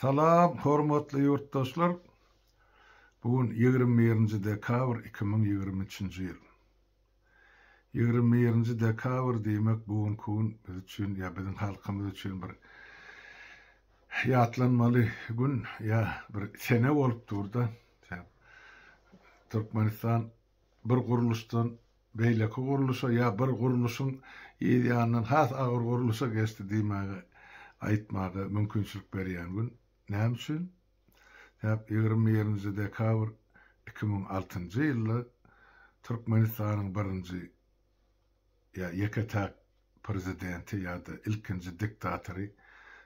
Salam, hormatly yurtdaşlar. Bugün 20 dekabr 2023 yıl. 20 dekabr demek bugün biz üçün, ya bizim halkımız üçün bir yatlanmalı gün, ya bir sene olup durdu. Türkmenistan bir kuruluştan beyleki kuruluşa, ya bir kuruluşun ideyanın has ağır kuruluşa geçti demeğe aytmağa mümkünçülük berýän gün. Näme üçin? 20 dekabr 2006 ýylda Türkmenistanyň birinji ýeketäk prezidenti ýa-da ilkinji diktatory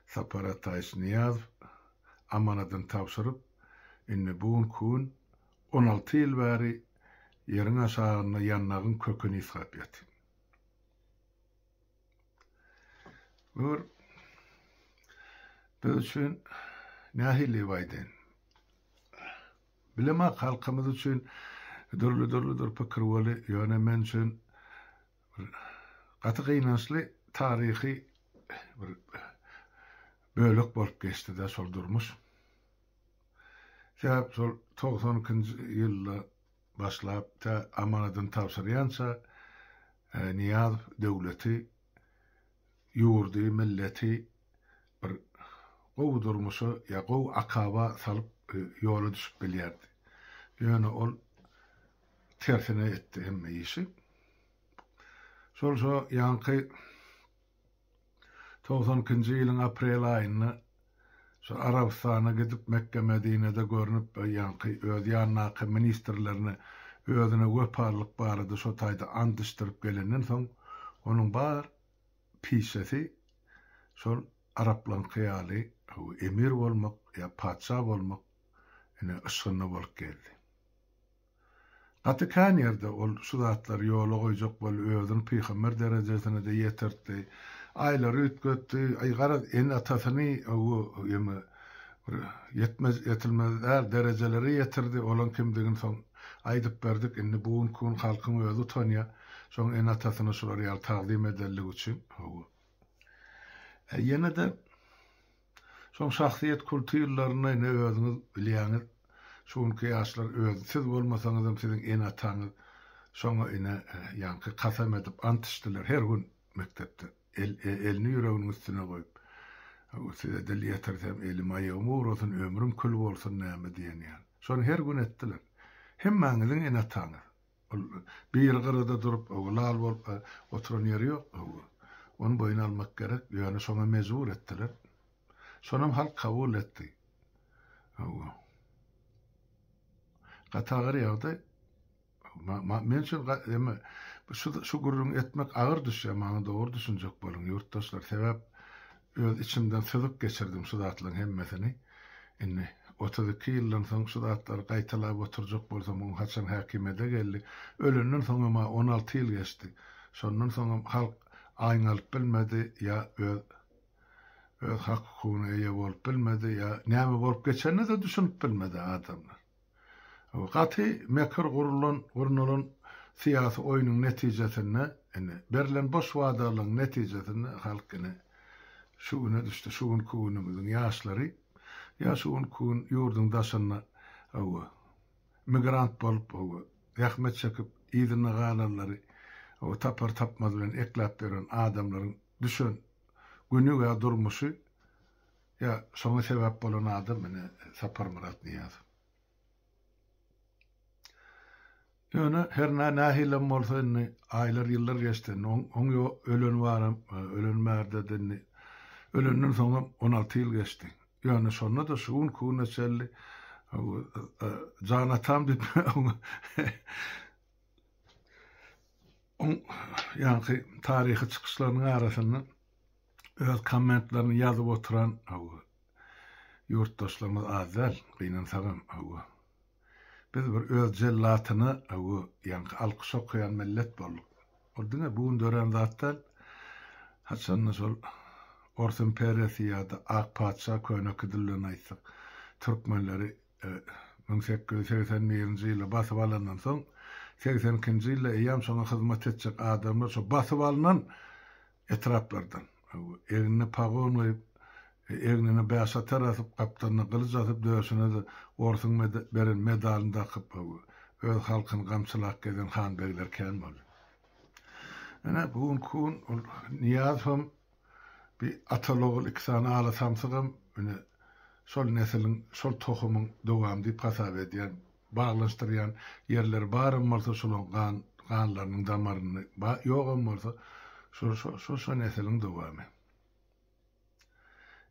Sapar Ataýew Niýazow amanadan tapşyryp, indi bugün 16 ýyl bäri ýeriň aşagyna ýannagyň köküni isgap etdi. Biz üçün nähili baýdan. Bilemek halkymyz üçün dörlü pikir boli, ýöne men üçün gaty gynançly taryhy bir bölük bolup geçdi-de şol durmuş. Şol 92-nji ýylda başlap ta amanadan tapşyrýança Niýazow döwleti, ýurdy, milleti bir gowy durmuşa ýa gowy akaba salyp ýola düşüp bilýärdi. Ýöne ol tersine etdi hemme işi. Şol ýanky 92-nji ýylyň aprel aýyna şu Arabistana gidip Mekke Medine'de görünüp ýanky öz ýannaky ministrlerini özüne weparlyk barady şo taýda andyşdyryp gelenden soň onuň bar pisesi şol Araplan kıyaly emir bolmak ýa padşa bolmak ene ışgyny bolup geldi. Gatykan ýerde ol şu zatlar ýola goýjak bolup özüni peýgamber derejesine de ýetirdi. Aýlar ötgetdi, aýgara en atasyny yetilmezler derejeleri ýetirdi. Olan kimdigini soň aýdyp berdik. Indi bugün halkyň özü tanýa. Şoň en atasyny şular ýaly taqdim edelik üçin. Ýene de şoň şahsiýet kulturlaryna ne özüňiz bilýäňiz, şonky ýaşlar özü siz bolmasaňyz hem siziň en ataňyz şoňa ene ýanky kasam edip antyşdylar her gün mektepde. Elini ýüreginiň üstüne goýup, size dil ýetirsem elim aýagym ugrasyn, ömrüm kül bolsun näme diýen ýaly. Şonu her gün etdiler. Hemmäňiziň en ataňyz. Bir gyrada durup oglal bolup oturan ýeri ýok. Onu boyuna almak gerek. Ýöne şoňa mezur etdiler. Şonam halk kabul etdi. Gatagır ýagdy. Men şu gurrun etmek agyr düşýär, maňa dogry düşünjek boluň ýurtdaşlar. Sebäp öz içimden sözüp geçirdim şu zatlaryň hemmesini. Indi 32 ýyldan soň şu zatlar gaýtalap oturjak bolsam, oň haçan häkimede geldi. Ölünden soň 16 ýyl geçdi. Şondan soň halk aýňalyp bilmedi, ýa öz hakkyna eýe bolup bilmedi, ýa näme bolup geçenini de düşünüp bilmedi adamlar. Gaty mekir gurulan siyasi oýunyň netijesinde, berilen boş wadalyň netijesinde halk şu güne düşdi, şu gün kunumyzyň ýaşlary, ýa şu gün ýurduň daşyna migrant bolup, ýahmet çekip ýygyny galanlary, tapar tapmaz bilen eklap beren adamlaryň düşen günü we durmuşy ýa şoňa sebäp bolan adam Sapar Murat Niýazow. Ýöne her nähilem bolsa aýlar ýyllar geçdi. Oň ölen waram, ölen merde ölenden soň 16 ýyl geçdi. Ýöne şonda da şu gün neçeli janatam diýip ýanky taryhy çykyşlarynyň arasynda öz kommentlerini ýazyp oturan ýurtdaşlarymyz azal gynansaňam biz bir öz jellatyny ýanky alkyş okuyan millet bolduk. Olduňa bugün dören zatlar haçan şol Orta Imperiýasy ýa-da ak padşa köňeki dilden aýtsak türkmenleri 1881-nji ýylda basyp alandan soň 82-nji ýylda eýam şoňa hyzmat etjek adamlar şo basyp alynan etraplardan egini pagon goýup egnine bäsatar atyp kaptanına kılıç atyp döşüne de orsun beren medalını takıp öz halkyny gamçylak eden han beyler kelmeli. Ana bugun kun niyazım bir atalogul ikisana ala samsygam sol neslin sol tohumun dowam diýip hasap edýän baglaşdyrýan yerler barym bolsa şolun ganlarynyň damaryny ýogam bolsa şu neslin dowamy.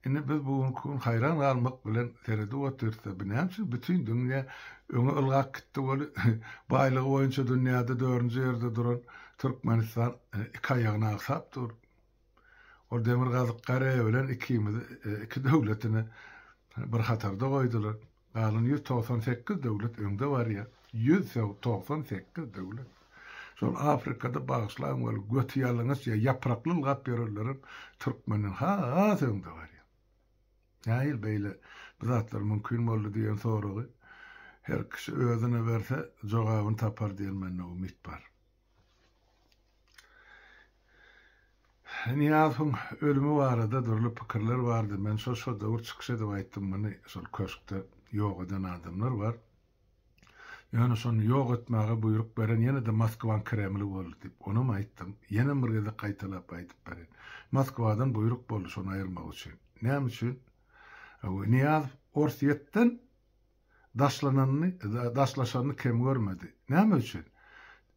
Ine biz bugun kun hayran galmak bilen terede otursa binäçe bütün dünýä öňe ılgak gitdi bol baýlygy boýunça dünýäde 4-nji ýerde duran Türkmenistan iki aýagyna aksap dur. O demir gazyk Gareýe bilen iki döwletini bir hatarda goýdular. Galan 198 döwlet öňde bar ýa. 198 döwlet. Şol Afrikada bagyşlan bol götü ýalyňyz ýa ýaprakly ılgap bererler Türkmeniň öňde bar ýa. Näil beýle bu zatlar mümkin boldy diýen soragy her kişi özüne berse jogabyny tapar diýen mende umyt bar. Niyazım ölümü barada durly pikirler bardy. Men şo dowr çykyş edip aýtdym, meni şol köşkde ýok eden adamlar bar. Ýöne şonu ýok etmäge buyruk beren ýene de Moskwaň Kremli boldy diýip onu aýtdym. Ýene bir gede gaýtalap aýdyp beren. Moskwadan buyruk boldy şonu aýyrmak üçin. Näme üçin? Niyaz Orsiýetden daşlaşanyny kim görmedi. Näme üçin?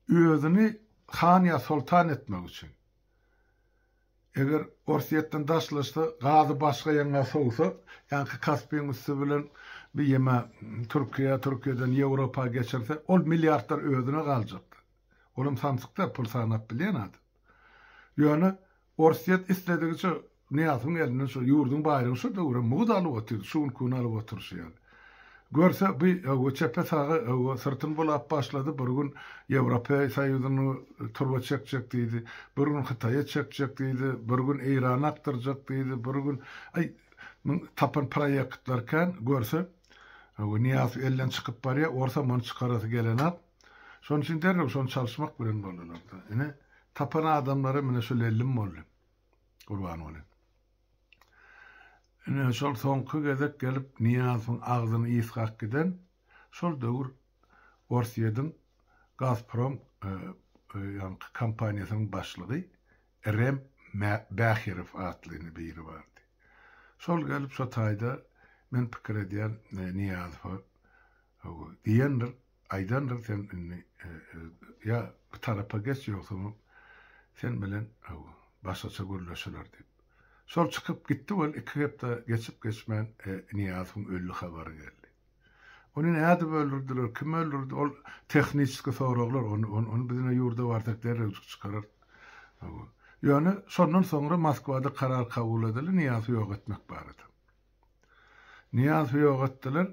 Özüni han ýa sultan etmek üçin. Eger Orsiýetden daşlaşsa, gazy başga ýerine sowsa, ýa-ni Kaspiýan üstü bilen bir ýeme Türkiýeden Ýewropa geçirse, ol milliardlar özüne galjak. Olum samsykda pul sanap bilýän adam. Ýöne Orsiýet istedigiçe Niýazyň elinden şu ýurdun baýryny şu döwre muğdaly otur, şuň kunaly oturşýar. Görse bu çepe sağı sırtını bulap başladı. Bir gün Ýewropa Soýuzyny turba çekjek diýdi. Bir gün Hytaýa çekjek diýdi. Bir gün Eýrana aktyrjak diýdi. Bir gün tapan proýektlerken görse Niýaz elden çykyp barýar, orsa many çykarasy gelenat. Şoň üçin derler, şonu çalışmak bilen bolýarlar. Ine tapan adamlara mene şu ellim boldy. Gurban bolan. Şol soňky gezek gelip Niýazyň agzyny ýysgak giden şol döwür Orsiýetin Gazprom kompaniýasynyň başlygy Erem Bähirow atlyny biri bardy. Şol gelip şo taýda men pikir edýän Niýazow diýendir, aýdandyr sen ýa bu tarapa geç ýoksa sen bilen başgaça görleşiler diýip. Şol çykyp gitdi bol 2 hepde geçip-geçmän Niýazowyň öldü habary geldi. Onu näde öldürdiler, kim öldürdi? Ol tehniski soraglar, onu bizine ýurda bartak derre çykarar. Ýöne şondan soňra Moskwada karar kabul edildi, Niýazowy ýok etmek barady. Niýazowy ýok etdiler.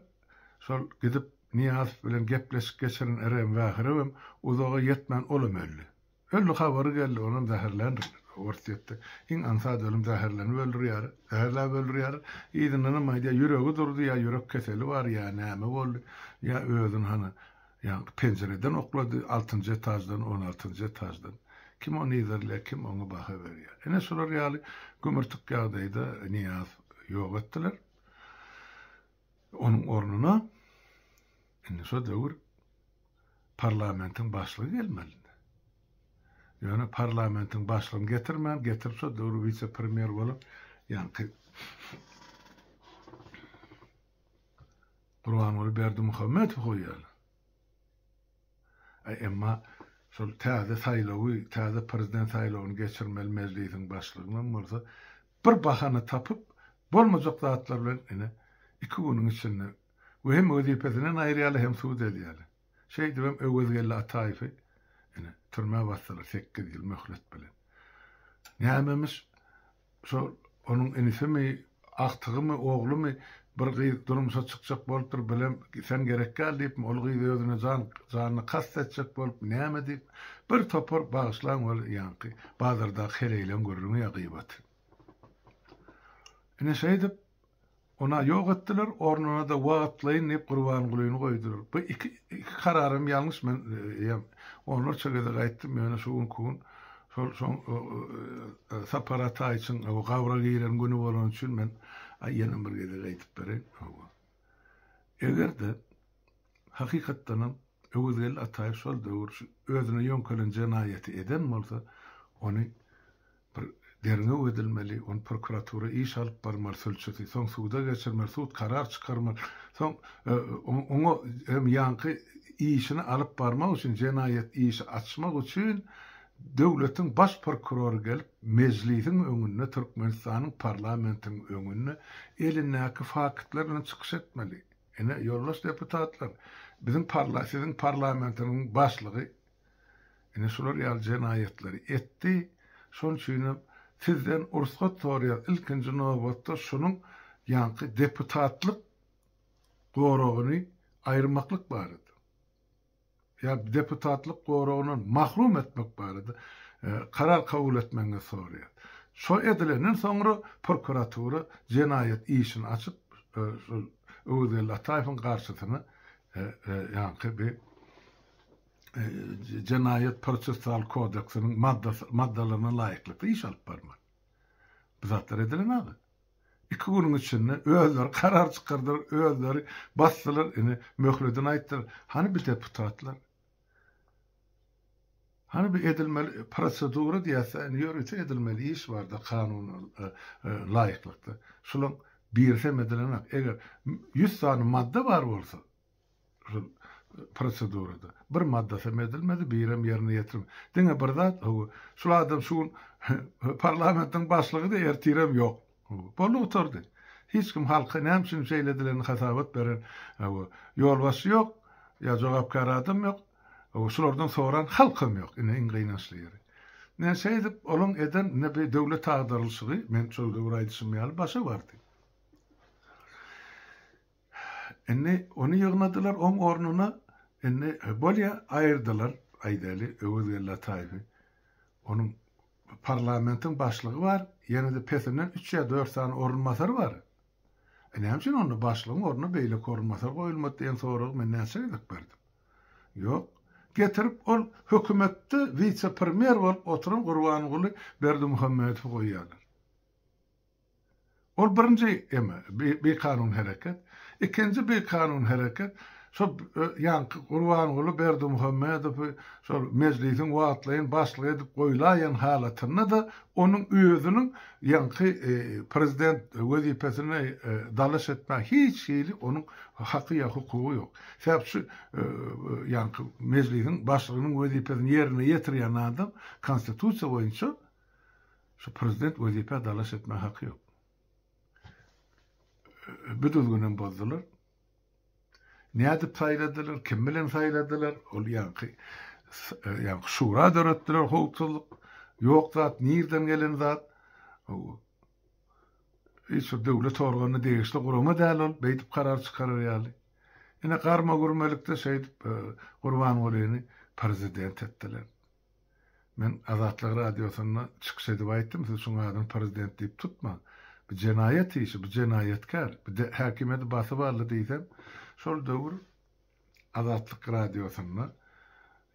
Şol gidip Niýazow bilen gepleşip geçiren Erem Bähirow uzağa ýetmän olum öldü. Öldü habary geldi, onuň zäherlendirdi. Orsiýetde iň ansat ölüm zäherlenip öldürýär. Zäherläp öldürýär. Ýygynyň maýda ýüregi durdy ýa ýürek keseli bar ýa näme boldy ýa özüň ýa penjereden oklady 6-njy etajdan 16-njy etajdan. Kim onu ýerler, kim onu baha berýär. Ene şolar ýaly gömürtük ýagdaýda Niýaz ýok etdiler. Onuň ornuna ene şo döwür parlamentiň başlygy gelmeli. Ýöne parlamentiň başlygyny getirip şo döwür vice-premier bolup, ýani Gurbanguly Berdimuhammedow goýýar. Emma şol täze saýlawy, täze prezident saýlawyny geçirmeli meclisiň başlygynyň bolsa, bir bahana tapyp bolmajak zatlar bilen ene 2 güniň içinde we hem wezipesinden aýrýaly hem suud edýäli. Şeýdibem öwezgelle Ataýevy türme bastılar 8 ýyl möhlet bilen. Nämemiş şol onuň enisimi, aktygymy, oglumy bir durumsa çykjak bolupdyr bilen sen gerekkä diýip ol gyzy özüne janyny kastetjek bolup näme diýip bir topar bagyşlan bol ýanky bazarda xereýlen görürüň ýagybat. Ene şeýdip ona ýok etdiler, ornuna da wagtlaýyn diýip Gurbangulyny goýdular. Bu iki kararym ýalňyş men onlar çögede gaýtdym, ýöne şuň kun Şol saparata için o gawra giren günü bolan üçin men aýyanyň bir gede gaýtyp bereyim. Egerde hakykatdan Öwüdgel Ataýew şol döwür özüne ýönkelen jenaýaty eden bolsa, ony bir derine ödülmeli, on prokuratura iş alıp barmar sölçeti, soň suda geçirmer, sud karar çıkarmar, soň oňa hem ýaňky işini alıp barmak üçin, jenaýat işi açmak üçin döwletiň baş prokuroru gelip meclisiň öňüne, Türkmenistanyň parlamentiň öňüne elindäki faktlaryny çykyş etmeli. Ene ýoldaş deputatlar, bizim sizin parlamentiň başlygy ene şolar ýaly jenaýatları etdi, şoň üçin sizden ursat sorýar. Ilkinji nowbatda şonuň ýaňky deputatlyk goragyny aýyrmaklyk bar idi. Ya deputatlyk goragyny mahrum etmek bar idi. Karar kabul etmenge sorýar. Şo edilenden soňra prokuratura jenaýat işini açyp Öwüdgel Ataýewiň garşysyna ýaňky bir Jenaýat Prosessual Kodeksiniň maddalaryna laýykly iş alyp barmak. Bu zatlar edilen abi. 2 günüň içinde özleri karar çykardylar, özleri basdylar, möhledini aýtdylar. Hani bir deputatlar? Hani bir edilmeli prosedura diýse, ýörüçe edilmeli iş barda kanun laýıklykda. Şolaň birsem edilen, eger 100 tane madde var bolsa, prosedurada bir maddasy edilmedi, birem ýerine ýetirme. Diňe bir zat, şol adam şuň parlamentiň başlygy da ertirem ýok. Bolu oturdy. Hiç kim halka näme şeyledilerini hasabat beren ýolbaşy ýok, ýa jogapkar adam ýok. Şolardan soran halkym ýok. Ine gynançly. Näse edip olaň eden ne bir döwlet agdarlyşygy, men şol gowraýdysym ýaly başa bardy. Onu ýygnadylar oň ornuna, bolýa aýyrdylar aýdaly Öwüdgel Ataýew. Onuň parlamentiň başlygy bar, ýene-de pesinden 3 ýa 4 tane orunmasary bar. Näme üçin onu başlygyň ornuna beýle orunmasary goýulmady diýen soragy men näse edip berdim. Ýok, getirip ol hökümetde vice-premier bolup oturan Gurbanyguly Berdimuhammedow goýýarlar. Ol birinji bir kanun hereket, ikinci bir kanun hereket, şo ýaňky Gurbanyguly Berdimuhammedow şol meclisiň wagtlaýyn başlyk edip goýulaýan halatyna da onuň özüniň ýaňky prezident wezipesine dalaş etmek hiç şeýli onuň haky ýa hukugy ýok. Sebäp şu ýaňky meclisiň başlygynyň wezipesini ýerine ýetirýän adam konstitusiýa boýunça şu prezident wezipe dalaş etmek haky ýok. Bütüzgünen bozdular. Näde saýladylar, kim bilen saýladylar? Ol ýaňky şura döretdiler, hukukçylyk ýok zat, nirden gelen zat. Hiç döwlet organyny degişli gurama däl ol, beýdip karar çykarar ýaly. Ine garma gurmalikde Gurbanygulyny prezident etdiler. Men Azatlyk radiosyna çykyş edip aýtdym, siz şoň adam prezident diýip tutma. Bu jenaýat işi, bu jenaýatkar, bu häkimeti basy barly diýsem, şol döwür Azatlyk radiosyna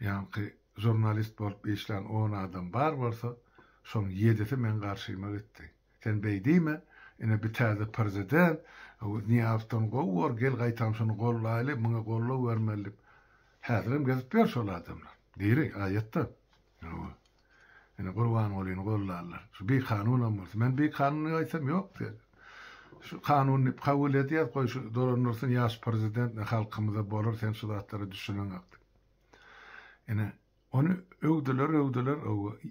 ýaňky jurnalist bolup işlän 10 adam bar bolsa, şoň 7-si men garşyma gitdi. Sen beýdime, ine bir täze prezident, niýapdan gowur, gel gaýtam şonu gollaýly, muňa gollaw bermeli. Häzirim gezip ber şol adamlar. Diýri aýatda. Ine Gurbanygulyny gollarlar. Şu bir kanunam bolsa, men bir kanuny aýsam ýok der. Şu kanuny kabul edýär, goý şu dolanursun ýaş prezident halkymyza bolar, sen şu zatlary düşünen akdy. Ine onu öwdüler.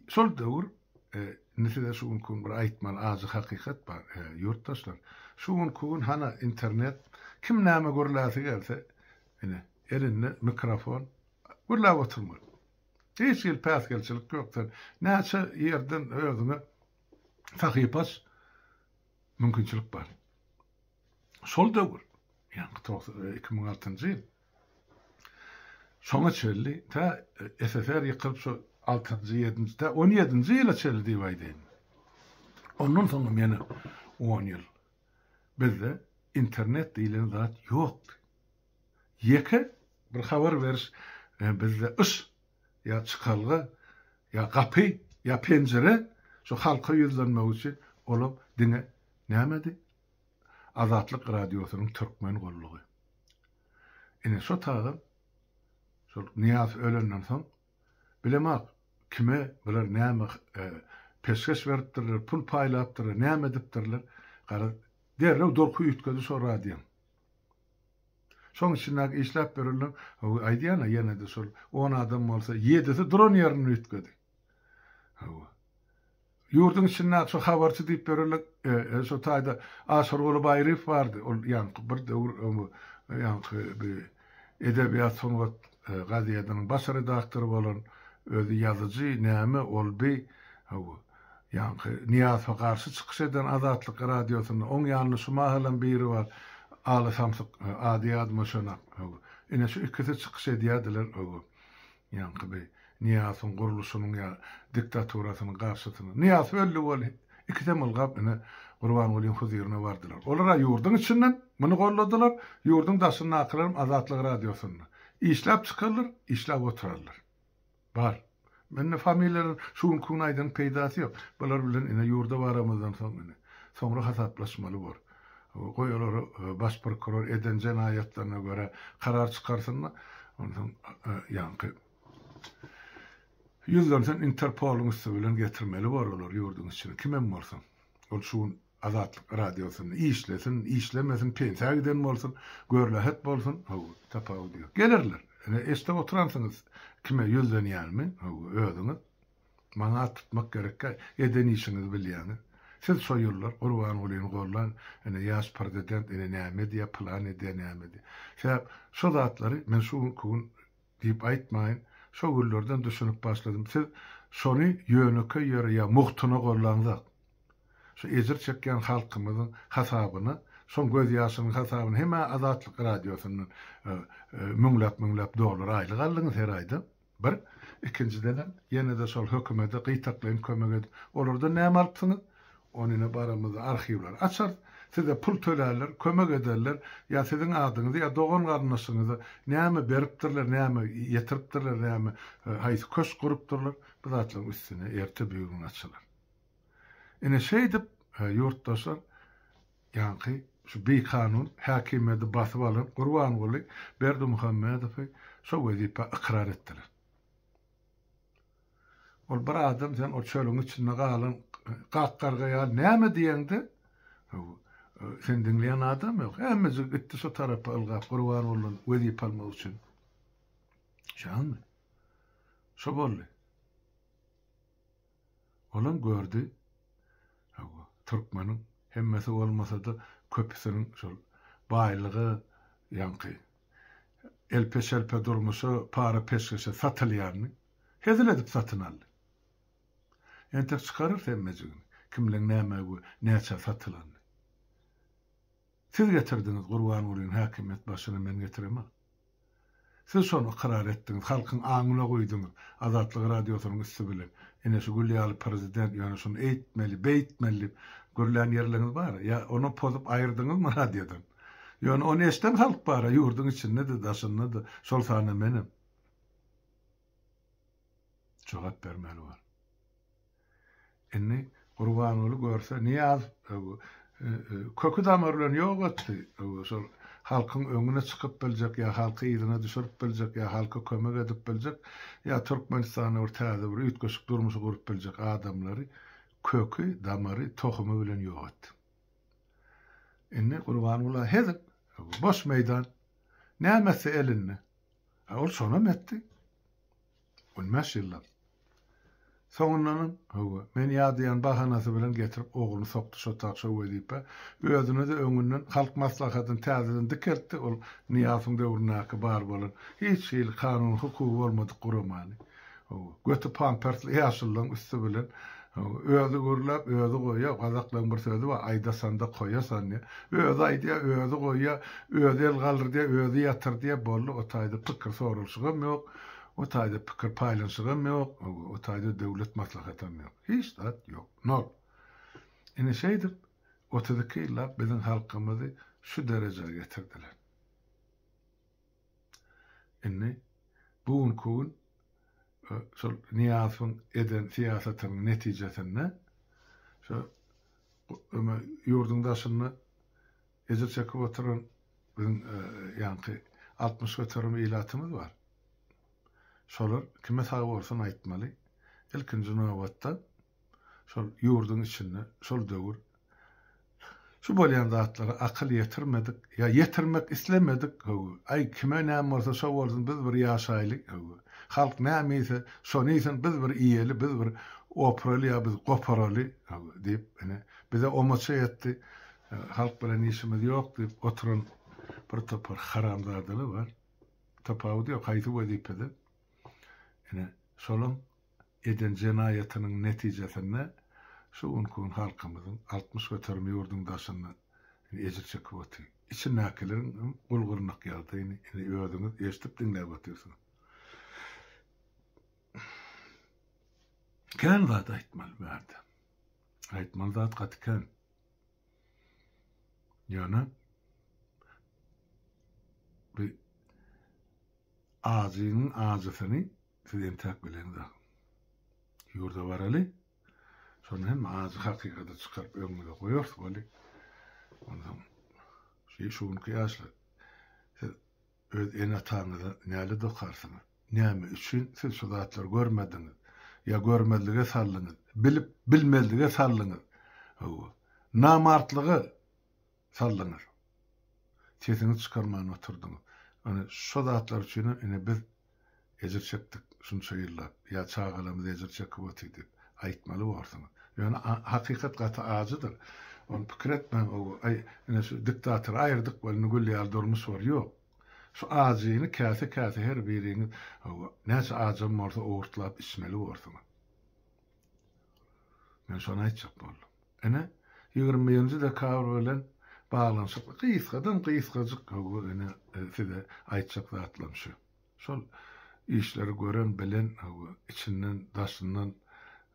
Şol döwür nesile şu gün bir aýtman azy hakykat bar, ýurtdaşlar. Şu gün hana internet kim näme görläsi gelse, ine elinde mikrofon gurlap oturmaly. Hiç ýyl päsgelçilik ýokdur. Näçe ýerden özüňe tahypas mümkinçilik bar. Şol döwür, ýa-ni 2006-njy ýyl. Şoňa çelli, ta SSR ýykylyp şu 6-njy, 7-nji, 17-nji ýyla çelli diýip aýdym. Ondan soňra meni 10 ýyl. Bizde internet diýilen zat ýok. Ýeke bir habar beriş bizde iş ya çıkalga ya kapı ya pencere şu halka yüzlenmek için olup dine nämedi? Azatlyk radiosynyň türkmen gollugy. Ine şu tagym şu Niyaz ölenden soň bilemek kime biler näme peşkeş beripdirler, pul paýlapdyrlar, näme edipdirler. Gara derrew dorku ýetkedi şu radio. Şoň içindäki işläp berilen aýdýana ýene-de şol 10 adam bolsa 7-si dron ýerini ýetkedi. Yurdun içinde şu habarçy diýip berilen şu taýda Aşar Ulu Bayrif bardy. Ol ýanky bir döwür ýanky bir edebiýat soňgat gaziýatynyň baş redaktory bolan özü ýazyjy näme ol bi ýanky Niyaz garşy çykyş eden Azatlyk radiosynyň oň ýanyny şumahalan biri bar. Aly samsyk adiyat moşana. Ine şu ikisi çykyş edýärdiler ýanky bir Niyazyň guruluşynyň ya diktaturasynyň garşysyny. Niyaz öldü bol. İkide mulgap ine Gurban Ulyň huzuruna bardylar. Olara ýurdun içinden muny golladylar. Ýurdun daşyny akyrym Azatlyk radiosyny. İşläp çykarlar, işläp oturarlar. Bar. Menne familiýalaryň şuň kunaýdan peýdasy ýok. Bular bilen ine ýurda baramyzdan soň ine soňra hasaplaşmaly bor. Goýalar baş prokuror eden jenayatlaryna göre karar çykarsynlar. Ondan ýanky yüzlerden Interpol'un üstünden getirmeli var olur yurdun içine. Kimem varsa. Ol şuun Azatlyk radiosyny işlesin, işlemesin, pensiýa giden bolsun, görlähet bolsun, tapaw diýär. Gelirler. Este oturansınız kime yüzden ýalmy, ödüňiz. Maňa tutmak gerek, eden işiniz bilýäni. Siz soýurlar, Gurban Ulyň gorlan, ýaş prezident, näme diýip plan eden näme diýip. Sebäp şu zatlary men şu kun diýip aýtmaýyn. Şo güllerden düşünüp başladım. Siz şonu yönüke ýöre ya muhtuna gorlandyk. Şu ezir çekýän halkymyzyň hasabyny, şoň göz ýaşynyň hasabyny hemme Azatlyk radiosynyň müňläp dolar aýlyk aldyňyz her aýda. Bir, ikinciden ýene-de şol hökümete gytaklaýyn kömek edip, olarda näme alypsyňyz? Onyny baramyzda arhiwler açar. Size pul tölerler, kömek ederler, ya sizin adyňyzy, ya doğan garnaşyňyzy näme beripdirler, näme ýetiripdirler, näme haýsy köş gurupdyrlar, bu zatlaryň üstüne erte büýügün açylar. Ine şeýdip, ýurtdaşlar, ýanky şu bir kanun hakimiyeti basyp alyp, Gurban Uly Berdimuhammedow şo wezipe ikrar etdiler. Ol bir adam sen o çölüň içinde galan, gakkargaýal näme diýeňdi? Sen dinleyen adam yok. Hemmesi gitti şu tarafa ılgap, Gurban Ulyň wezipe almak üçin. Şanmy? Şo boldy. Olam gördü. Türkmeniň hemmesi bolmasa-da köpüsiniň şol baýlygy, ýanky elpe durmuşy para peşkeşe satylýarny hezil edip satyn aldy. Ente çykaryr hemmesi. Kimleň näme bu, näçe satylandy. Siz getirdiňiz Gurban Ulyň hakimiyet başyna men getiremem. Siz şonu karar etdiňiz, halkyň aňyna goýdyňyz. Azatlyk radiosynyň üstü bilen. Ine şu gülýäli prezident ýöne şonu eýtmeli, beýtmeli görlen ýerleriňiz bar. Ya onu pozup aýyrdyňyzmy radiodan? Ýöne onu eşden halk bar, ýurdun içinde de daşynda da şol sany menim. Jogap bermeli bar. Indi Gurban Uly görse niýaz kökü damarlaryny ýok etdi. Şol halkyň öňüne çykyp biljek, ya halky ýygyna düşürip biljek, ya halka kömek edip biljek, ya Türkmenistanyň ortaýda bir üýtgeşik durmuşy gurup biljek adamlary kökü, damary, tohumy bilen ýok etdi. Indi Gurban Uly hezip boş meýdan nämesi elinde. Ol şonam etdi. Olmaz ýyllar. Soňundan men ýadyýan bahanasy bilen getirip oğluny sokdy şo taşa wezipe. Özüne de öňünden halk maslahatyny täzeden dikertdi. Ol Niýazyň döwründäki bar bolan hiç şeýle kanun hukuky bolmady guramany. Götü pampersli ýaşylyň üstü bilen özü gurlap, özü goýýar. Gazaklaryň bir sözi bar, aýda sanda goýasan. Özü aýdýar, özü goýýar, özü el galyr diýe, özü ýatyr diýe boldy. O taýda pikir sorulşygam ýok. O taýda pikir paýlanşygam ýok, o taýda döwlet maslahatym ýok. Hiç dat ýok. Nol. Ine şeýdir, otuzki ýyllar biziň halkymyzy şu derejege getirdiler. Indi bugun şol Niyaz'ın eden siyasetinin netijesinde şu yurdun daşını ejir çekip oturan bizim yani 60 götürüm ilatımız var. Şolar kime sağ olsun aytmaly. İlkinci nöwetde şol yurdun içinde şol döwür şu bolýan zatlara akıl yetirmedik ya yetirmek islemedik. Ay kime näme bolsa şo bolsun biz bir ýaşaýlyk. Halk nämeýse şonyýsyn biz bir iýeli biz bir operaly ya biz goparaly diýip bize omaça etdi. Halk bilen işimiz ýok diýip oturan bir topar haramzadalar var. Tapawdy ýok haýsy wezipede. Şolun eden jenaýatynyň netijesinde şu unkun halkymyzyň 60 götürme yurdun daşyny ejir çekip oturyp için näkelerin gulgurnak ýaldyny öýüňiz eşitip dinläp oturýarsyňyz. Kän zat aýtmal berdi. Aýtmal zat gatykän. Ýöne bir ağzının ağzıfını sizin tek bilen de. Yurda varalı. Sonra hem ağzı hakikati çıkarıp önüne koyuyoruz böyle. Ondan şunun kıyasla siz öz en atanıza näle dokarsınız. Näme üçün siz şu zatlar görmediniz. Ya görmedlige sallınız. Bilip bilmezlige sallınız. Namartlığı sallınız. Sesini çıkarmayan oturdunuz. Şu zatlar üçün biz ejir çekdik şunça ýyllar. Ya çağalamyz ejir çekip otyrdyk. Aýtmaly bolsaňyz. Yani hakikat gaty ağzıdır. Onu pikir etmem. Şu diktatör ayırdık bolny gülýär durmuş var. Ýok. Şu ağzını käse her biriňiz näçe ağzym bolsa oğurtlap içmeli bolsaňyz. Men şonu aýtjak boldum. 20-nji dekabr bilen bağlanşyp gysgadan-gysgadyk size aýtjak zatlarym şu. Şol işleri gören bilen içinden daşından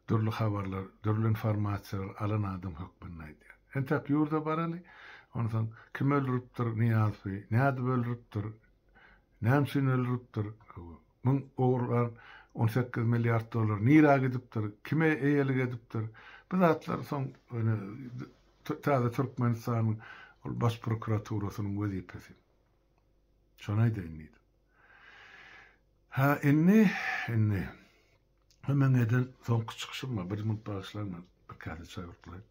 dürlü habarlar, dürlü informasiýalar alan adam hökmünde. Entek yurda baraly, ondan kim öldürüpdir, Niýazy, näde öldürüpdir, näme öldürüpdir. Muň oğurlar 18 milyar dolar nira gidipdir, kime eýelik edipdir. Bu zatlar soň taýda Türkmenistanyň baş prokuraturasynyň wezipesi. Şonu aýdýan. Hemen eden son çıkışım var. Bir mut bağışlarına bir kâde çay ortalayıp.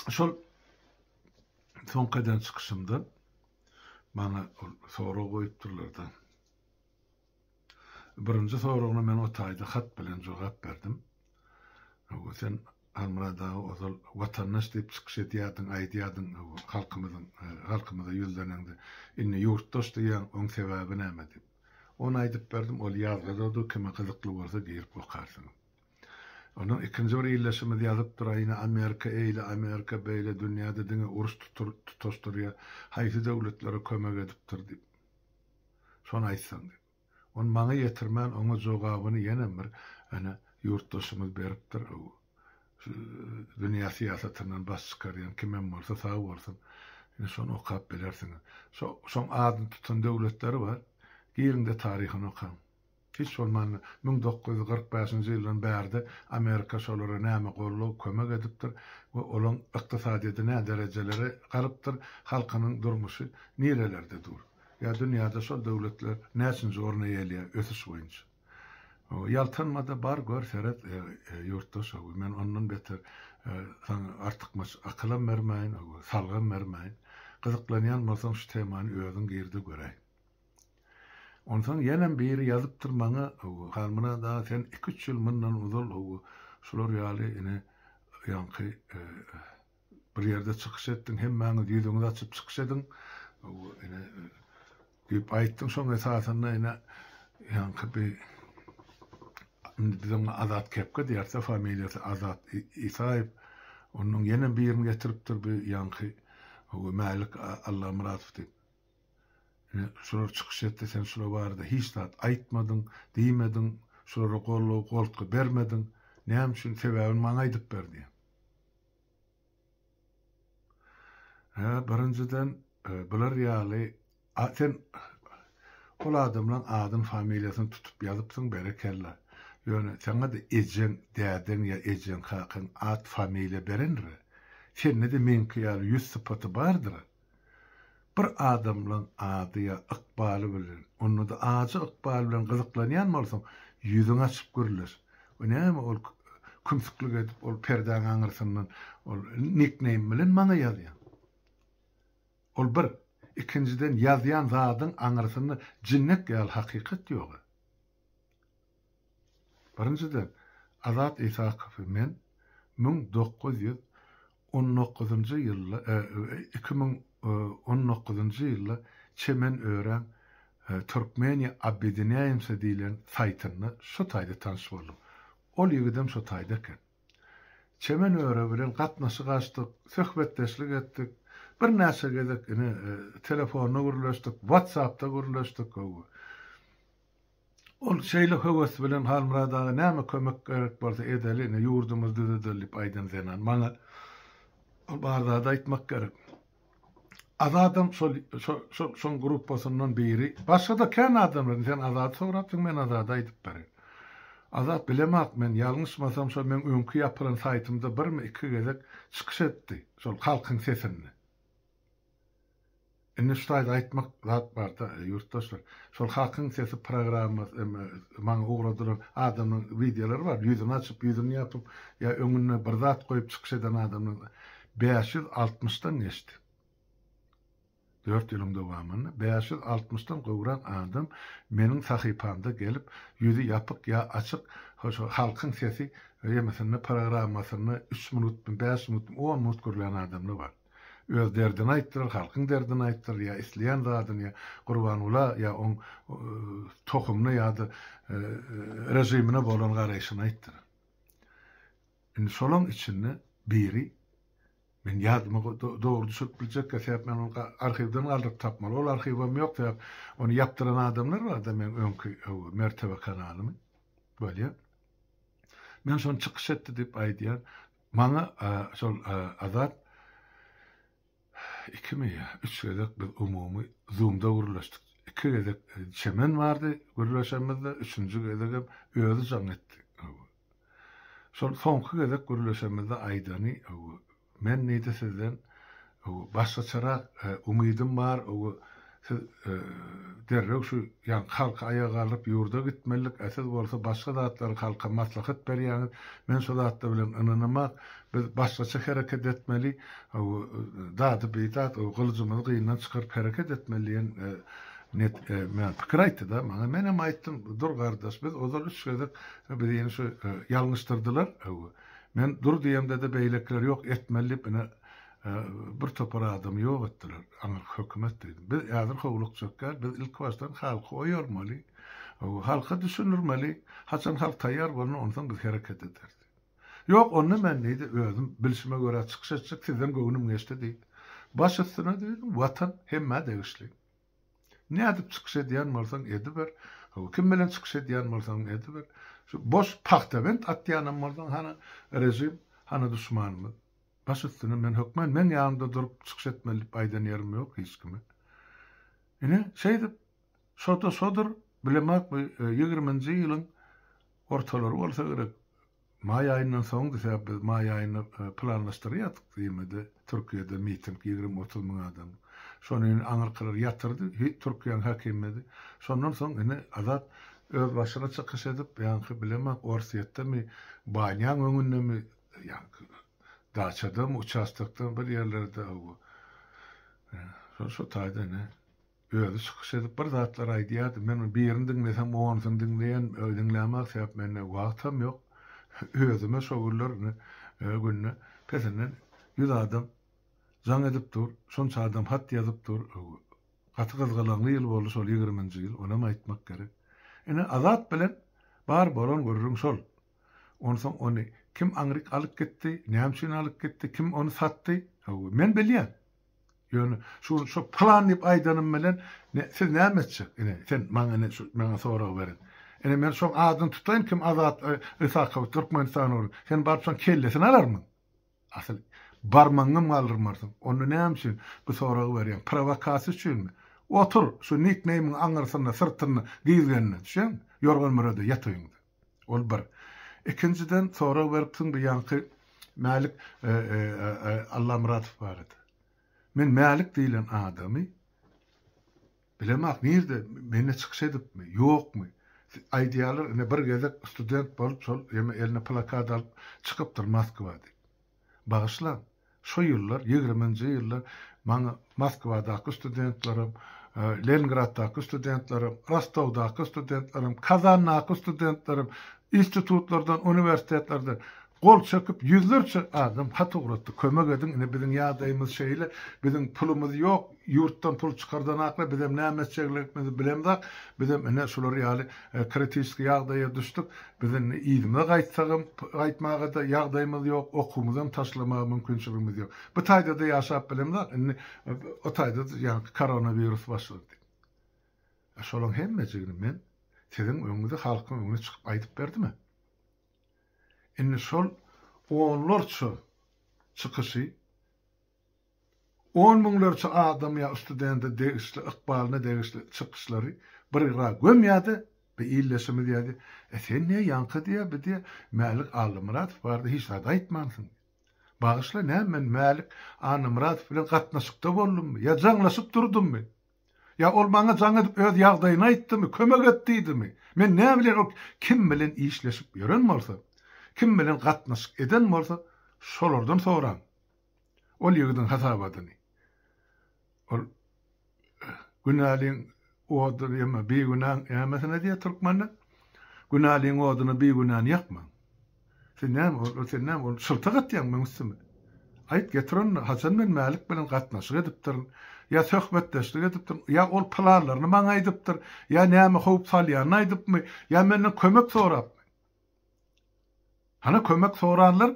Şol son eden çıkışımda bana soru koyupturlardı. Birinci soruğuna men o tayda hat bilen cevap verdim. Sen Almurada ozal vatandaş diýip çykyş edýärdiň, aýdýardyň halkymyza ýüzlenende inni ýurtdaş diýen oň sebäbi näme diýip. Onu aýdyp berdim, ol ýazgada kime gyzykly bolsa girip okarsyň. Onu ikinji bir ýyllaşymy ýazyp duraýyna Amerika eýle, Amerika beýle dünýäde diňe uruş tutuşdurýar, haýsy döwletlere kömek edipdir diýip. Şonu aýtsaň diýip. Onu maňa ýetirmän oňa jogabyny ýene bir ýurtdaşymyz beripdir. Dünya siyasetinden baş çıkaryan kimem bolsa sağ bolsun. Şonu okap bilersiňiz. Şoň adyny tutan döwletleri var. Giýerinde taryhyny okam. Hiç bolmany 1945-nji ýyldan bärde Amerika şolara näme gollap kömek edipdir we olaň ykdysadyda näme derejelere galypdyr, halkynyň durmuşy nirelerdedir. Ya dünýäde şol döwletler näçin zoruna ýelýär, ösüş boýunça. Yaltanmada bar gör seret yurtdaş men ondan beter artık akylam bermeýin, salgam bermeýin. Gyzyklanýan bolsam şu temany özüň girdi göreýin. Ondan ýene bir ýazyp durmaňa halmyna da sen 2-3 ýyl mundan uzal şular ýaly ýanky bir ýerde çykyş etdiň hemmäňiz ýüzüňizi açyp çykyş ediň. Diýip aýtdyň şoň esasynda ýanky bir bizim Azat Kepke diýerse familiýasy Azat Isaýew onuň ýene bir ýerim getiripdir bir ýanky Malik Allah Muratov diýip. Şular çykyş etdi, sen şular barada hiç zat aýtmadyň, diýmediň, şulara golky bermediň. Näme üçin sebäbini maňa aýdyp berdi. Birinciden bular ýaly sen ol adamlan adın familiýasyny tutup ýazypsyň berekella. Ýöne sana da ejen däden ya ejen kakyn ad familiýa berendir. Sende de menki ýaly ýüz sypaty bardyr. Bir adamlan adyya ykbaly bilen, onu da ajy ykbaly bilen gyzyklanýan bolsaň, ýüzüň açyp görüler. O näme ol kümsüklik edip ol perden aňyrsyndan ol nickname bilen maňa ýazýan. Ol bir, ikinciden ýazýan zadyň aňyrsyny jinnek ýaly hakykat ýok. Birinciden Azat Isakov men 1919-njy ýylda 2019-njy ýylda Çemen ören Türkmeniýa Abedinäýimse diýilen saýtyny şu taýda tanış boldum. Ol ýigidem şu taýda eken. Çemen öre bilen gatnaşyk açdyk, söhbetdeşlik etdik. Bir näçe gezek, telefonna gürleşdik, WhatsApp'ta gürleşdik. Ol şeýle höwes bilen halmuradaga näme kömek gerek bolsa edeli, ýurdumyzda düzelip aýdan zenan. Maňa ol barada aýtmak gerek. Azadym şol grupasyndan biri. Başga da kän adamlar, sen Azat sorapsyň, men Azat aýdyp berin. Azat bilemek, men ýalňyşmasam şol men öňkü ýapylan saýtymda birmi iki gezek çykyş etdi. Şol halkyň sesini. Indi ştaýda aýtmak zat barda, ýurtdaşlar. Şol halkyň sesi programmy maňa ugradylan adamyň videolary bar. Ýüzüni açyp, ýüzüni ýapyp, ýa öňüne bir zat goýup çykyş eden adamyň 560-dan geçdi. 4 ýylyň dowamyny 560-dan gowran adam meniň sahypamda gelip ýüzi ýapyk ýa açyk şo halkyň sesi ýa-da programmasyny 3 minut, 5 minut, 10 minut görlen adamlar bar. Öz derdini aýtdyr, halkyň derdini aýtdyr, ýa isleýän zadyny, ýa Gurbanula, ýa oň tohumny ýa-da rejimine bolan garaýşyny aýtdyr. Indi şolaň içinde biri men ýadyma dogry düşüp biljek käsep men onu arhivden aldyp tapmaly. Ol arhivim ýok diýip onu ýapdyran adamlar bar da men öňkü mertebe kanalymy. Bolýa. Men şonu çykyş etdi diýip aýdýar. Maňa şol Azat 3 gezek biz umumy Zoom'da gürleşdik. 2 gezek Çemen bardy, gürleşemizde 3-nji gezek özü jaň etdi. Şol soňky gezek gürleşemizde aýdany men näde sizden başga çara umydym bar, derrew şu ýa halka ayaga alyp ýurda gitmelik, esas bolsa başga zatlar halka maslahat berýär. Men şol zatlar bilen ynanymak, biz başgaça hereket etmeli, dady bidat, gyljymyzy gyndan çykyryp hereket etmeliýen net men pikir aýtdy da, maňa men hem aýtdym, dur gardaş, biz ozal üç gezek birini şu ýalňyşdyrdylar. Men dur diýemde de beýlekler ýok, etmeli, bir topar adam ýok etdiler. Aňa hökümet diýdim. Biz ýazyr howluk çökär, biz ilk başdan halky oýarmaly, halka düşünürmeli, haçan halk taýýar bolsa ondan biz hereket ederdi. Ýok, onu men näde özüm bilişime görä çykyş etjek, sizden göwnüm geçdi diýip. Baş üstüne diýdim, watan hemme degişli. Näde çykyş edýän bolsaň ediber, kim bilen çykyş edýän bolsaň ediber. Şu boş paxtawent atýanam bolsaň hana rejim, hana düşmanmy. Baş üstüne men hökmen, men ýanynda durup çykyş etmeli aýdan ýerim ýok hiç kime. Ine şeýdip, sodur bilemek 20-nji ýylyň ortalary bolsa gerek. May aýyndan soň da biz may aýyny planlaşdyrýardyk diýmedi. Türkiýede miting 20-30 müň adam. Şonu aňyrkylar ýatyrdy, Türkiýanyň hakimiyeti. Şondan soň ine Azat öz başyna çykyş edip, ýa-ni bilemek orsiýetdemi, baýan öňündemi, ýa daçadam, uçastykdan bir ýerlerde şu taýda ne özü çykyş edip bir zatlar aýdýardy. Men birini dinlesem, onuň dinleýän dinlämek sebäp mende wagtym ýok. Özüme şogullar günne pesenden 100 adam jaň edip dur, şonça adam hat ýazyp dur. Gaty gızgalanly ýyl boldy şol 20-nji ýyl, ona aýtmak gerek. Ene Azat bilen bar bolan görürüm şol. Onsoň onu kim aňryk alyp gitdi, näme alyp gitdi, kim onu satdy, men bilýän. Ýöne şu plan diýip aýdanym bilen siz näme etjek? Ene sen maňa sorag berin. Ene men şol adyny tutaýyn, kim Azat Isakow Türkmenistan olur. Sen barpsan kellesini alarmyň? Asy barmaňym alyrmarsyň. Onu näme üçin bu soragy berýän? Provokasiýa üçinmi? Otur, şu nickname'in aňyrsynda sırtyny giygenine düşen, yorgan mürede ýatyňdy. Ol bir. İkinciden sonra beripsiň bir ýanky Malik Allah Muratov bar edi. Men Malik diýilen adamy bilemek nerede, meni çykyş edipmi, ýokmy? Idealar ine bir gezek student bolup şol eline plakat alıp çykypdyr Moskwada. Bagyşlan, şo ýyllar 20-nji ýyllar maňa Moskwadaky studentlerim, Leningraddaky studentlerim, Rostowdaky studentlerim, Kazandaky studentlerim, institutlardan, üniversitetlerden gol çöküp yüzlerce adam hat uğratdı. Kömek edin. Ine bizim ýagdaýymyz şeýle, bizim pulumuz ýok, ýurtdan pul çykardan akla bizim näme çegлекmizi bilemdik. Bizim ine şolary ýaly kritiski ýagdaýa düşdük. Bizim ýylyma gaýtsagym, gaýtmaga da ýagdaýymyz ýok, okumyzdan taşlamaga mümkinçiligimiz ýok. Bu taýda da ýaşap bilemdik. Ine o taýda ýa koronavirus başlady. Şolaň hemmejigini men sizin öňüňizde halkyň öňüne çykyp aýdyp berdimi? Inni şol onlarça çykyşy 10 miňlerçe adam ýa studenta degişli ykbalyna degişli çykyşlary bir ýa gömýärdi, bir ýyllaşymy diýdi. Sen ne ýanky diýe, bir diýe Malik Alymratov bardy, hiç zat aýtmansyn. Bagyşla näme men Malik Alymratov bilen gatnaşykda boldum, ýa jaňlaşyp durdummy? Ya ol maňa jaňa öz ýagdaýyny aýtdymy, kömek etdimi? Men näme bilen o kim bilen işleşip ýören bolsa, kim bilen gatnaşyk eden bolsa, şolardan soran. Ol ýigidin hasabadyny. Ol günäliň odur ýa bir günän ýa-mesele diýe türkmende günäliň oduny bir günän ýakma. Sen näme ol şurta gatýan meňsimi? Aýt getirin Hasan men Malik bilen gatnaşyk edipdir. Ya söhbetleşdik edipdir, ya ol planlaryny maňa aýdypdyr, ya näme howp salýany aýdypmy, ya menden kömek sorapmy. Hana kömek soranlar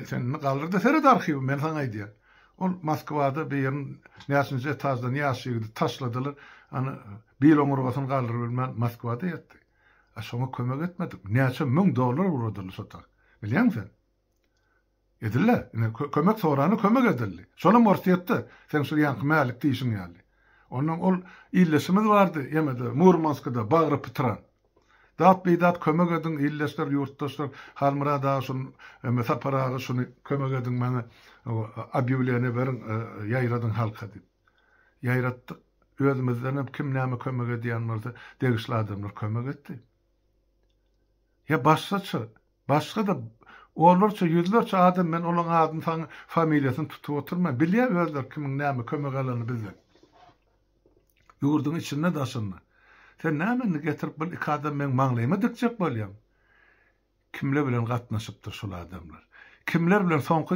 seni galdyrdy seret arhiwi men saňa aýdýar. Ol Moskwada bir ýerin näçinji etajdan ýaşygy taşladylar, ana bir ömürgasyny galdyryp bilmän Moskwada ýetdi. Şoňa kömek etmedik. Näçe $1000 uradaly sotak. Bilýärmiň? Edille, kömek sorany kömek edildi. Şolam ortaýatda, sen şu ýanky Malik diýişiň ýaly. Onuň ol ýyllaşymyz bardy, ýemede Murmanskda bagryp bitiren. Dat bidat kömek edin, ýyllaşlar, ýurtdaşlar, Halmyrada şun, Mesaparaga şunu kömek edin maňa obýewleni berin, ýaýradyn halka diýip. Ýaýratdyk, özümizden kim näme kömek edýän bolsa, degişli adamlar kömek etdi. Ya başga da onlarca, yüzlerce adam men olan adını familiyasını tutup oturma. Bilýär özler kimin näme kömek alany bizden. Ýurdun içinde daşynma. Sen näme getirip bir iki adam men maňlaýma dikjek bolýam. Kimler bilen gatnaşypdyr şol adamlar. Kimler bilen soňky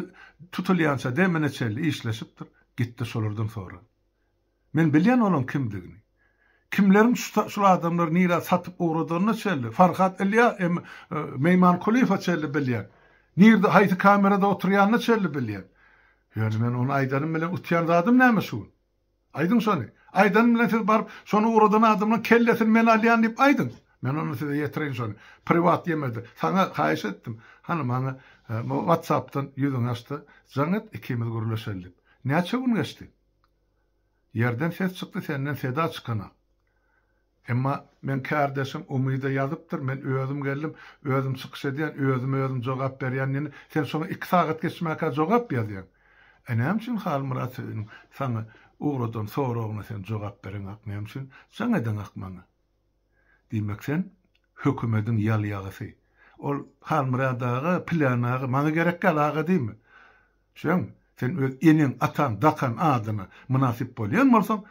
tutulýança demene çelli işleşipdir. Gitdi şolardan sonra. Men bilýän olan kimdigini. Kimlerin şu adamlar nira satıp uğradyny çelli. Farhat Elya Meyman Kulifa çelli bilýär. Nirde haýsy kamerada oturýanyny çelli bilýär. Ýöne men onu aýdanym bilen utýan adam näme şu? Aýdyn şonu. Aýdanym bilen siz barıp şonu uradan adamyň kellesini men alýan diýip aýdyn. Men onu size ýetirin şonu. Privat ýemedi. Sana haýyş etdim. Hany maňa WhatsApp'tan ýüzüň açdy. Jaňat ikimiz gürleşelim. Näçe gün geçdi? Yerden ses çykdy, senden seda çykana. Emma men kardeşim umyda ýazypdyr, men özüm geldim, özüm çykyş edýän, özüm jogap berýän, sen şoňa 2 sagat geçmäkä jogap ýazýan. Näme üçin Halmyratyň sana uğradan soragyna sen jogap bereň näme üçin? Sen eden akmaňa. Diýmek sen hökümetiň ýaly-ýagasy. Ol Halmyradagy planagy maňa gerek galagy diými? Şoň sen öz eniň atan, dakan adyny münasip bolýan bolsaň,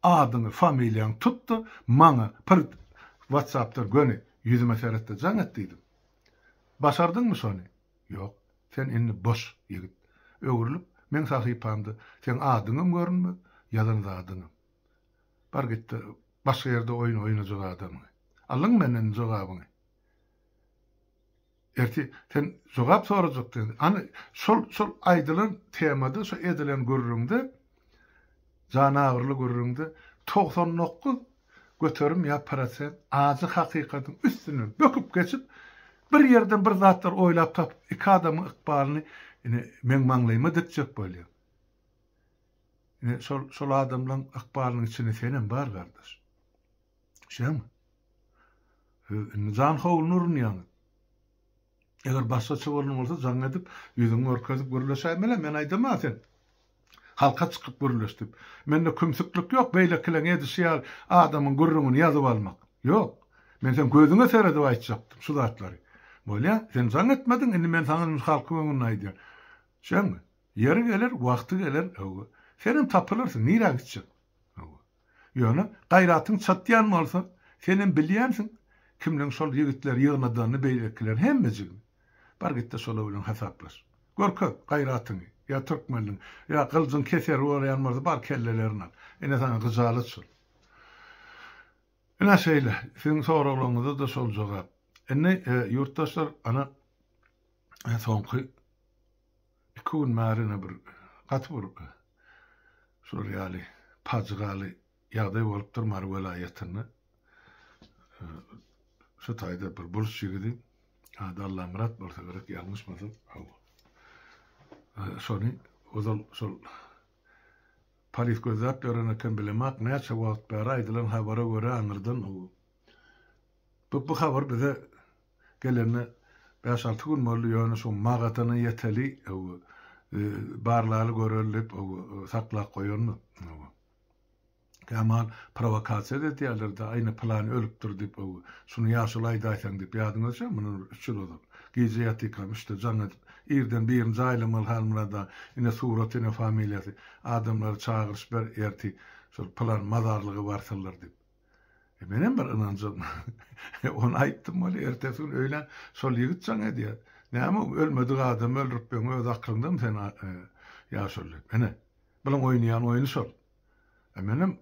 adyny, familýaň tutdy, maňa bir WhatsApp'da göni ýüzüme seretdi, jaňat diýdim. Başardynmy şonu? Ýok, sen indi boş ýigit. Öwrülip, men sahypamdy, sen adyňym görünme, ýazan adyňym. Bar gitdi, başga ýerde oýun oýnajak adam. Allyň menden jogabyny. Erti sen jogap sorajakdyň. Ana şol aýdylan temada, şo edilen görürüňde janagyrly görürüňde 99 göterim ýaparasy azy hakykatyň üstüne böküp geçip bir ýerden bir zatlar oýlap tapyp 2 adamyň ykbalyny men maňlaýma dikjek bolýar. Sol adamlaryň akbalynyň içinde senem bar gardaş. Şeňmi? Jan howlunurun ýaňy. Eger başga çygyрлyn bolsa jaň edip ýüzüňi örkezip görüleşämele men aýdama sen. Halka çykyp görüleşdip. Mende kümsüklik ýok, beýle kilen edişýär adamyň gurrungyny ýazyp almak. Ýok. Men sen gözüňe seredip aýtjakdym şu zatlary. Bolýa, sen jaň etmedin, indi men saňa halky öňüne aýdýar. Şeňmi? Ýeri geler, wagty geler, senem tapylyrsyň, nirä gitjek? Ýöne, gaýratyň çatýan bolsa, senem bilýänsiň, kimden şol ýigitler ýygnadyny beýlekler hemmejig. Bar gitde şola bilen hasaplaş. Görkök, gaýratyň, ýa türkmenliň, ýa gyldyň keser bolýanmaz bar kellelerini al. Ene saňa gyzaly çul. Ene şeýle, siň soraglaryňyza da şol jogap. Ene ýurtdaşlar ana soňky 2 gün märine bir gatbyr şol pajgaly ýagdaý bolup durmar welaýatyny. Şu taýda bir burs ýigidi. Allah murat bolsa gerek ýalňyşmasyn. Şonu şol palis gözläp ýöreneken bilemek näçe wagt bäri aýdylan habara görä aňyrdan bu habar bize gelene 5-6 gün boldy ýöne şu magatyny ýeteli barlary görülip saklap goýanmy. Kemal provokasiýa edýärler-de aýny plan ölüpdir dip şunu ýaşylaýdy aýsaň dip ýadyňyza muny 3 ýyl boldy. Gije ýatykam işte jaňat irden birin zaýlymyl halmada ine suratyny familiýasy adamlar çağırış ber erti şol plan mazarlygy barsalar dip. Menem bir inancym. Onu aýtdym boly ertesi gün öýlen şol ýigit jaň edýär. Näme ölmedik adam öldürip ben öz aklymdan sen ýaşylyp. Ene bilen oýnaýan oýny şol. Menem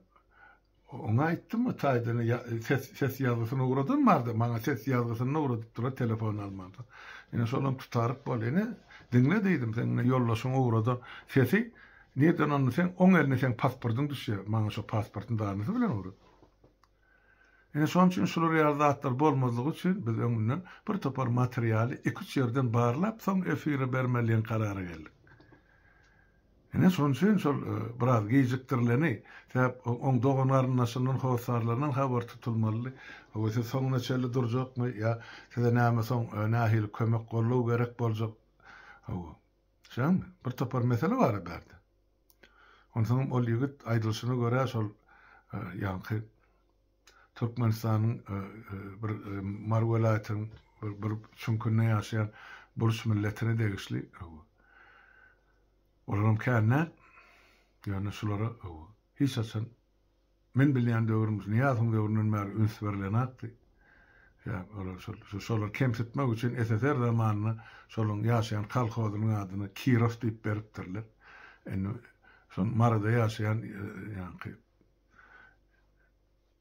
ona aýtdym taýdyny ses ýazgysyna uğradym mardy. Maňa ses ýazgysyna uğradyp durar telefon almady. Ene şolum tutaryp bolýany. Diňle diýdim, sen ýollaşyňa uğrady. Sesi näden onu sen oň eline sen pasportyň düşýär. Maňa şo pasportyň darnysy bilen uğrady. Ene şoň üçin şol ýazatlar bolmazlygy üçin biz öňünden bir topar materialy 2-3 ýerden barlap soň efire bermeliň karary geldi. Ene şoň üçin şol biraz gejikdirileni, täp oň doganlarynyň howsarlarynyň habar tutulmaly. O ise soňuna çelli durjakmy ýa size näme soň nähil kömek gollaw gerek boljak. Şeň bir topar mesele bar berdi. Ondan ol ýigit aýdylşyna görä şol ýanky Türkmenistanyň bir marwelatyň bir çünkünne ýaşaýan burç milletine degişli. Olaram kärne ýöne şulara hiç açan men bilýän döwrümüz niýatyň döwründen bäri üns berilen akdy. Ya şolar kemsetmek üçin SSR zamanyny şolun ýaşaýan kolhozynyň adyny Kirov diýip beripdirler. Ene şol marada ýaşaýan ýanky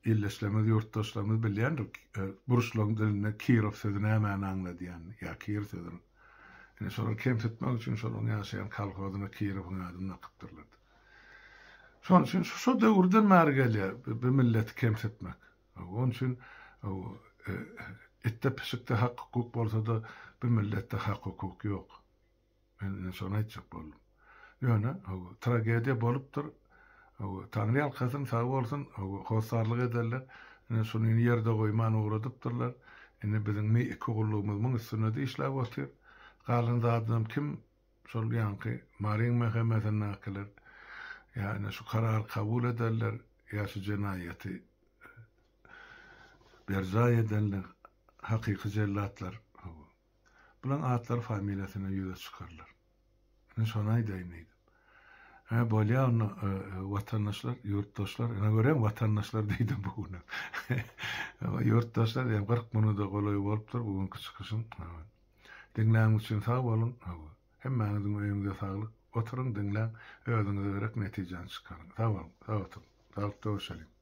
illeşlemez ýurtdaşlarymyz bilýändir. Burçlaryň diline Kirov sözüni hemen anladýan, ýa Kirov sözüni. Ene şolar kemsetmek üçin şolun ýaşaýan kolhozyny Kirowyň adyny akypdyrlar. Şoň üçin şu döwürden bäri gelýär bir milleti kemsetmek. Oň üçin etde pişikde hak hukuk bolsa da bir millette hak hukuk ýok. Men şonu aýtjak boldum. Ýöne tragediýa bolupdyr. Taňry alkasyň sag bolsun, howsarlyk ederler. Ene şonu ýerde goýman uğradypdyrlar. Ene biziň mi iki gullugymyzyň üstüne de işläp otyr. Galan adam kim şol ýanky Maryň Mehmedin nakylar. Ýani şu karar kabul ederler, ýa şu jenaýaty berzaý edenler, hakyky jellatlar. Bulan atlar familiýasyna ýüze çykarlar. Ene şonu aýdaýyn. Bolýan watandaşlar, ýurtdaşlar, ene görem watandaşlar diýdim bugün. Ýurtdaşlar ýa 40 muny da golaý bolupdyr bugünkü çykyşym. Dinläň üçin sag bolun. Hemmäňiziň öýüňize saglyk. Oturuň dinläň, özüňize gerek netijeni çykaryň. Sag bolun. Sag oturun. Sag oturun.